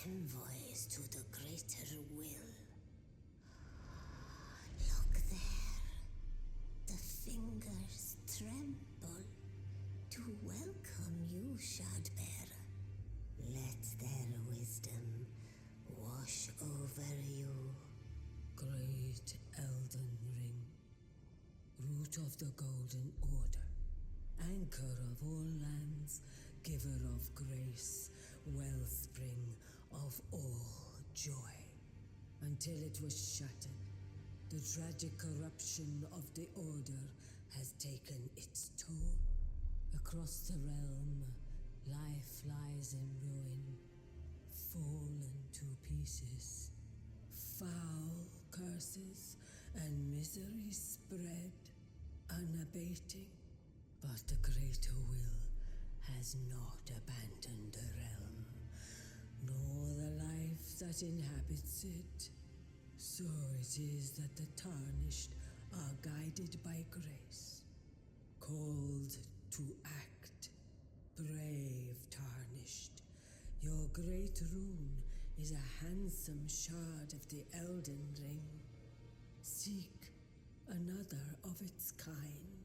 envoys to the greater will. Look there. The fingers tremble to welcome you, Shardbearer. Let their wisdom wash over you. Great Elden Ring, root of the Golden Order, anchor of all lands, giver of grace, wellspring of all joy. Until it was shattered, the tragic corruption of the Order has taken its toll. Across the realm, life lies in ruin, fallen to pieces. Foul curses and misery spread, unabating. But the greater will has not abandoned the realm, nor the life that inhabits it. So it is that the tarnished are guided by grace, called to act. Brave tarnished, your great rune is a handsome shard of the Elden Ring. Seek another of its kind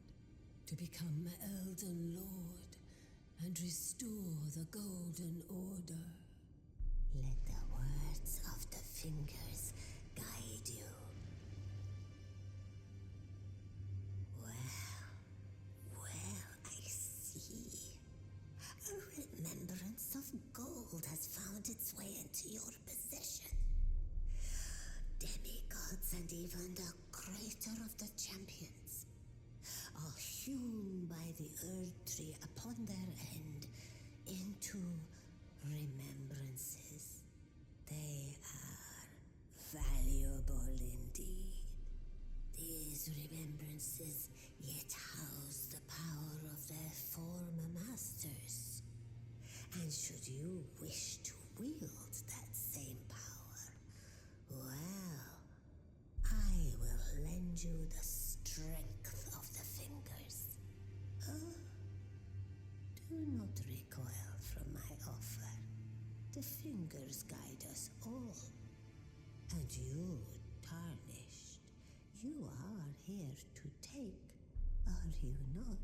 to become Elden Lord and restore the Golden Order. Let the words of the fingers guide you. Well, I see. A remembrance of gold has found its way into your possession. Demigods and even the greater of the champions are hewn by the Earth Tree upon their end into remembrances. They are valuable indeed. These remembrances yet house the power of their former masters. And should you wish to wield that same power, well, I will lend you the strength of the fingers. Oh, do not recoil from my offer. The fingers guide us all. And you, tarnished, you are here to take, are you not?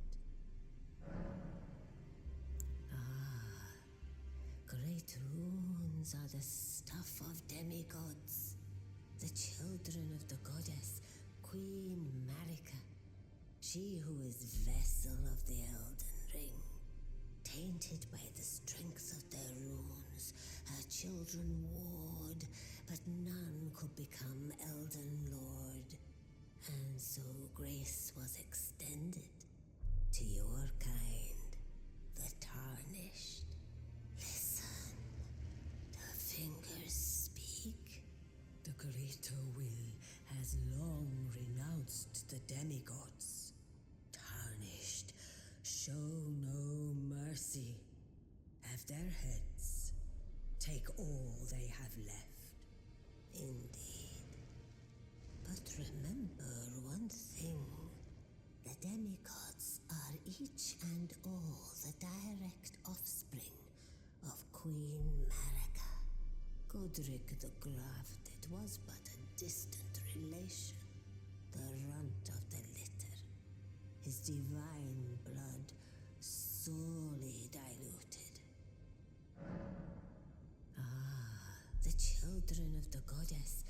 Great runes are the stuff of demigods, the children of the goddess, Queen Marika, she who is vessel of the Elden Ring. Tainted by the strength of their runes, her children warred, but none could become Elden Lord. And so grace was extended to your kind, the tarnished. Listen, the fingers speak. The greater will has long renounced the demigods. Tarnished, show no mercy. Have their heads. Take all they have left. Indeed. But remember one thing. The demigods are each and all the direct offspring of Queen Marika. Godric the Grafted was but a distant relation, the runt of the litter. His divine blood sorely diluted. The children of the goddess,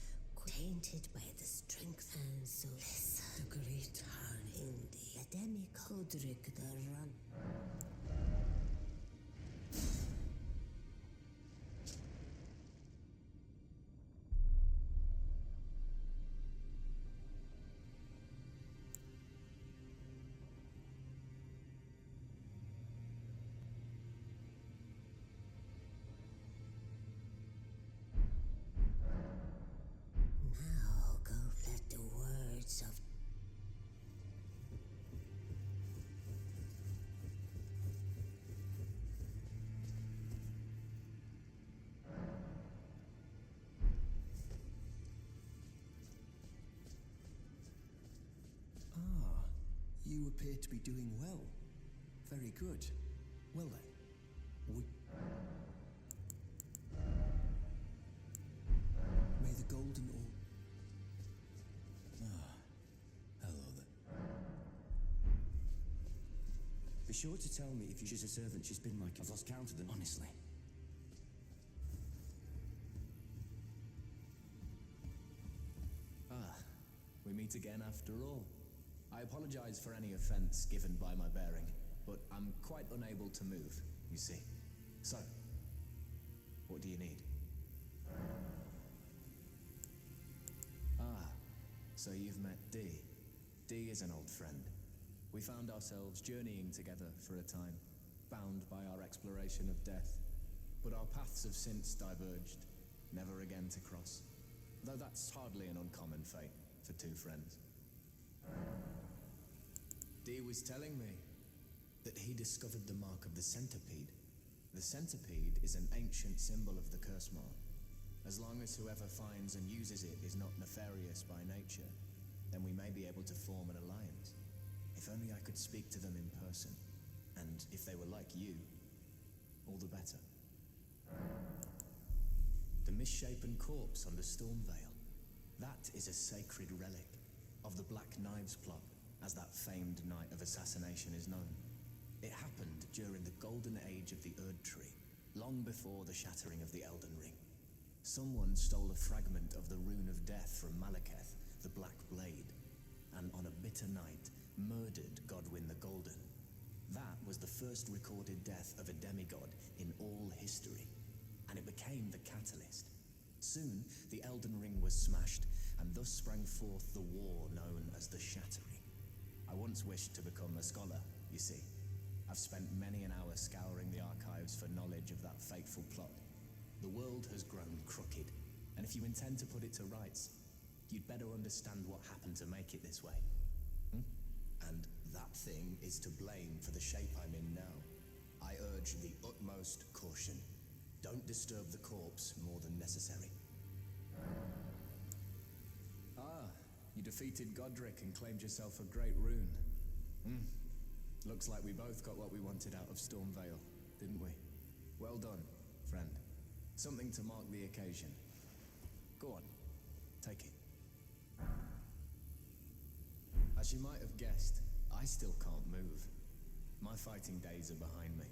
tainted by the strength and so listen. The great Indeed, the demigod the run. Now go let the words of you appear to be doing well. Very good. Well then, Be sure to tell me if she's a servant. She's been like... I've lost count of them, honestly. Ah, we meet again after all. I apologize for any offense given by my bearing, but I'm quite unable to move, you see. So, what do you need? Ah, so you've met Dee. Dee is an old friend. We found ourselves journeying together for a time, bound by our exploration of death. But our paths have since diverged, never again to cross. Though that's hardly an uncommon fate for two friends. Dee was telling me that he discovered the mark of the centipede. The centipede is an ancient symbol of the curse mark. As long as whoever finds and uses it is not nefarious by nature, then we may be able to form an alliance. If only I could speak to them in person, and if they were like you, all the better. The misshapen corpse on the Stormvale, that is a sacred relic of the Black Knives plot, as that famed night of assassination is known. It happened during the golden age of the Erd Tree, long before the shattering of the Elden Ring. Someone stole a fragment of the Rune of Death from Malekith, the Black Blade, and on a bitter night, murdered Godwyn the Golden. That was the first recorded death of a demigod in all history, and it became the catalyst. Soon, the Elden Ring was smashed, and thus sprang forth the war known as the Shattering. I once wished to become a scholar, you see. I've spent many an hour scouring the archives for knowledge of that fateful plot. The world has grown crooked, and if you intend to put it to rights, you'd better understand what happened to make it this way. And that thing is to blame for the shape I'm in now. I urge the utmost caution. Don't disturb the corpse more than necessary. Ah, you defeated Godric and claimed yourself a great rune. Looks like we both got what we wanted out of Stormvale, didn't we? Well done, friend. Something to mark the occasion. Go on, take it. As you might have guessed, I still can't move. My fighting days are behind me.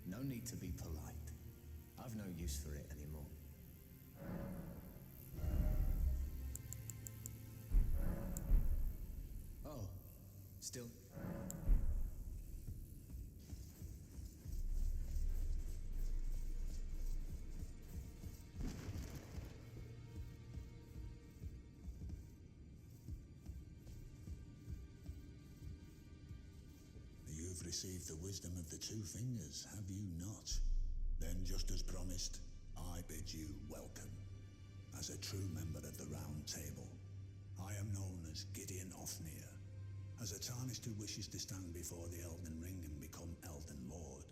No need to be polite. I've no use for it anymore. Oh, still... You've received the wisdom of the Two Fingers, have you not? Then, just as promised, I bid you welcome. As a true member of the Round Table, I am known as Gideon Ofnir. As a tarnished who wishes to stand before the Elden Ring and become Elden Lord,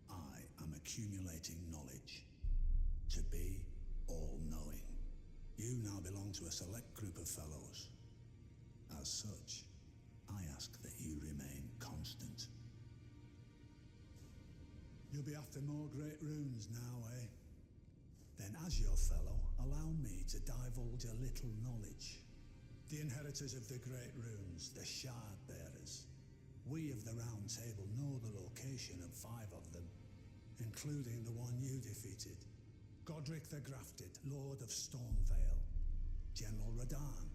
I am accumulating knowledge. To be all-knowing. You now belong to a select group of fellows. As such, I ask that you remain constant. You'll be after more great runes now, eh? Then as your fellow, allow me to divulge a little knowledge. The inheritors of the great runes, the Shard Bearers. We of the Round Table know the location of 5 of them, including the one you defeated. Godric the Grafted, Lord of Stormvale. General Radahn,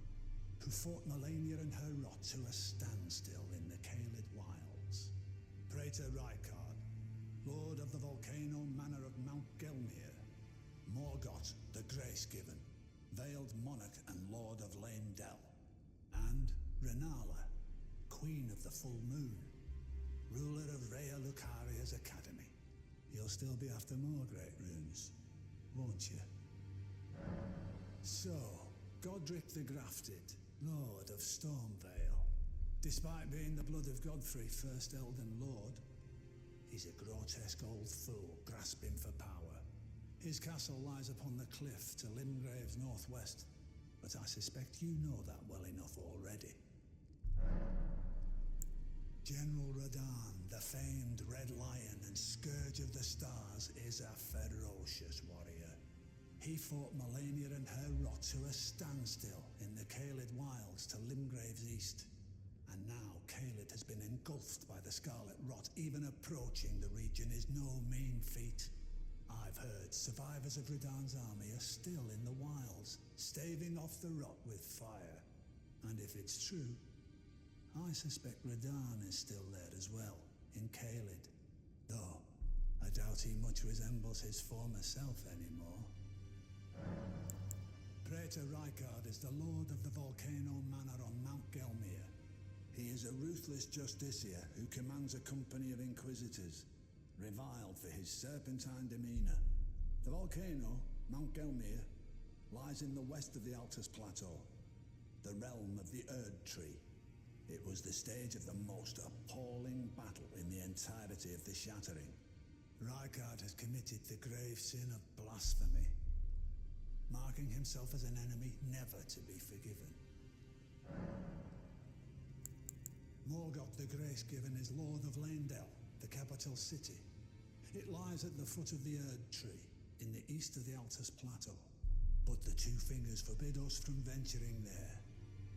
who fought Melania and her rot to a standstill in the Caelid Wilds. Praetor Rykard, Lord of the Volcano Manor of Mount Gelmir. Morgoth the Grace-Given, Veiled Monarch and Lord of Lane Dell. And Renala, Queen of the Full Moon, ruler of Rhea Lucaria's Academy. You'll still be after more great runes, won't you? So, Godric the Grafted, Lord of Stormvale. Despite being the blood of Godfrey, first Elden Lord, he's a grotesque old fool grasping for power. His castle lies upon the cliff to Limgrave's northwest, but I suspect you know that well enough already. General Radahn, the famed Red Lion and Scourge of the Stars, is a ferocious warrior. He fought Melania and her rot to a standstill in the Caelid Wilds to Limgrave's east. And now Caelid has been engulfed by the scarlet rot. Even approaching the region is no mean feat. I've heard survivors of Radahn's army are still in the wilds, staving off the rot with fire. And if it's true, I suspect Radahn is still there as well, in Caelid. Though, I doubt he much resembles his former self anymore. Praetor Rykard is the lord of the Volcano Manor on Mount Gelmir. He is a ruthless justiciar who commands a company of inquisitors, reviled for his serpentine demeanor. The volcano, Mount Gelmir, lies in the west of the Altus Plateau, the realm of the Erd Tree. It was the stage of the most appalling battle in the entirety of the Shattering. Rykard has committed the grave sin of blasphemy, marking himself as an enemy never to be forgiven. Morgoth the Grace-Given is Lord of Leyndell, the capital city. It lies at the foot of the Erd Tree, in the east of the Altus Plateau. But the Two Fingers forbid us from venturing there,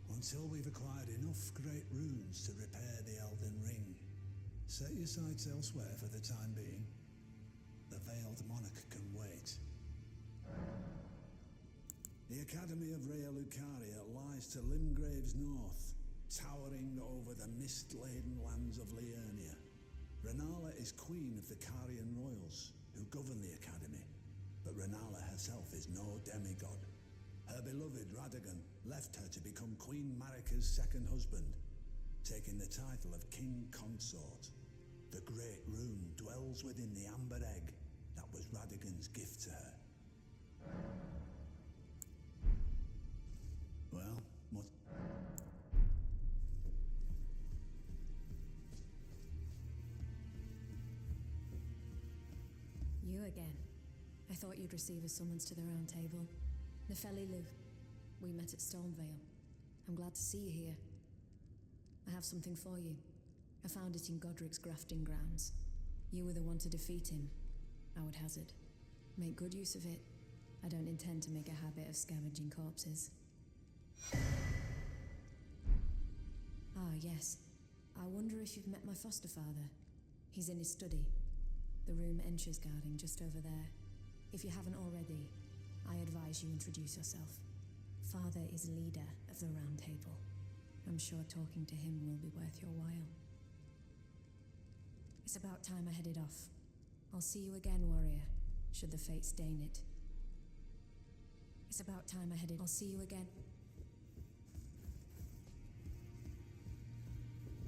until we've acquired enough great runes to repair the Elden Ring. Set your sights elsewhere for the time being. The Veiled Monarch can wait. The Academy of Rhea Lucaria lies to Limgrave's north, towering over the mist-laden lands of Liurnia. Rennala is queen of the Carian royals, who govern the Academy, but Rennala herself is no demigod. Her beloved Radagon left her to become Queen Marika's second husband, taking the title of King Consort. The Great Rune dwells within the amber egg that was Radagon's gift to her. Well, what? You again. I thought you'd receive a summons to the Round Table. Nefeli, we met at Stormvale. I'm glad to see you here. I have something for you. I found it in Godric's grafting grounds. You were the one to defeat him, I would hazard. Make good use of it. I don't intend to make a habit of scavenging corpses. Ah, yes. I wonder if you've met my foster father. He's in his study. The room Entra's guarding just over there. If you haven't already, I advise you introduce yourself. Father is leader of the Round Table. I'm sure talking to him will be worth your while. It's about time I headed off. I'll see you again, warrior, should the fates deign it. It's about time I headed. I'll see you again.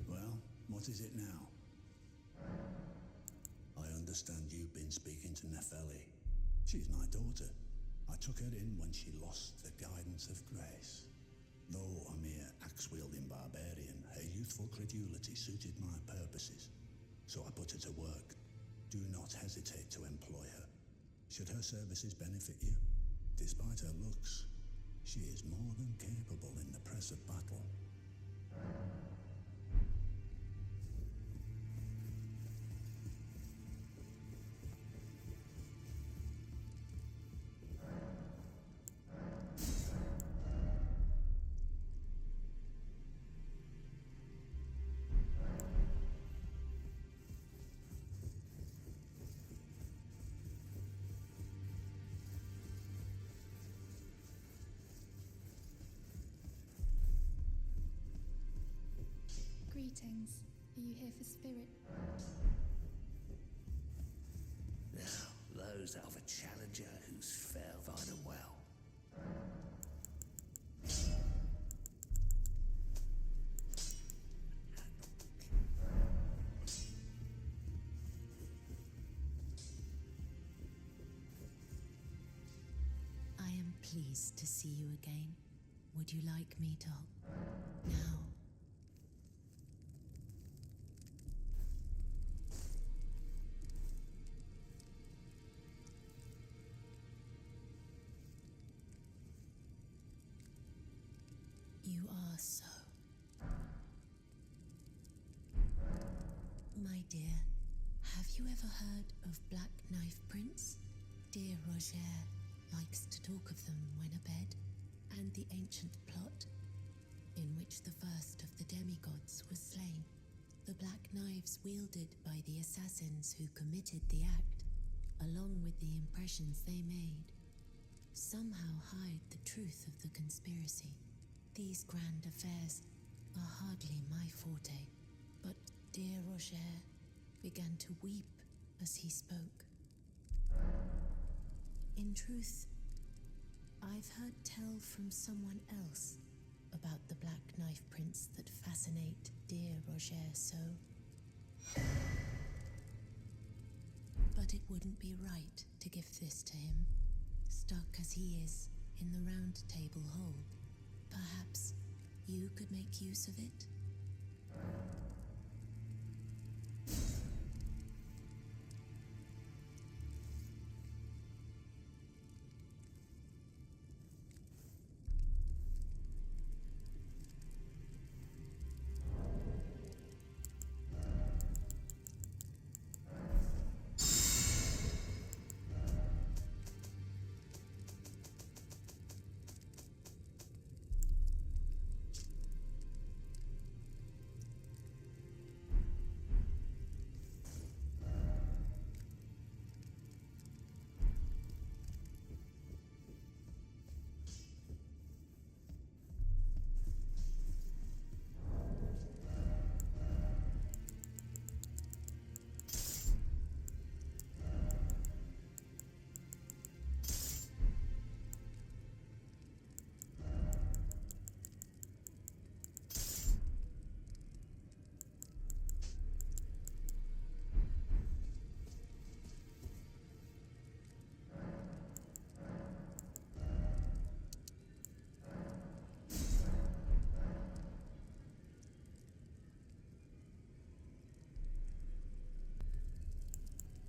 Well, what is it now? I understand you've been speaking to Nefeli. She's my daughter. I took her in when she lost the guidance of grace. Though a mere axe-wielding barbarian, her youthful credulity suited my purposes. So I put her to work. Do not hesitate to employ her. Should her services benefit you, despite her looks, she is more than capable in the press of battle. Greetings. Are you here for spirit? Now, those of a challenger who's fair, fine and well. I am pleased to see you again. Would you like me to? Now. You are so. My dear, have you ever heard of Black Knife Prince? Dear Roger likes to talk of them when abed, and the ancient plot in which the first of the demigods was slain. The black knives wielded by the assassins who committed the act, along with the impressions they made, somehow hide the truth of the conspiracy. These grand affairs are hardly my forte, but dear Roger began to weep as he spoke. In truth, I've heard tell from someone else about the black knife prints that fascinate dear Roger so. But it wouldn't be right to give this to him, stuck as he is in the round table hold. Perhaps you could make use of it?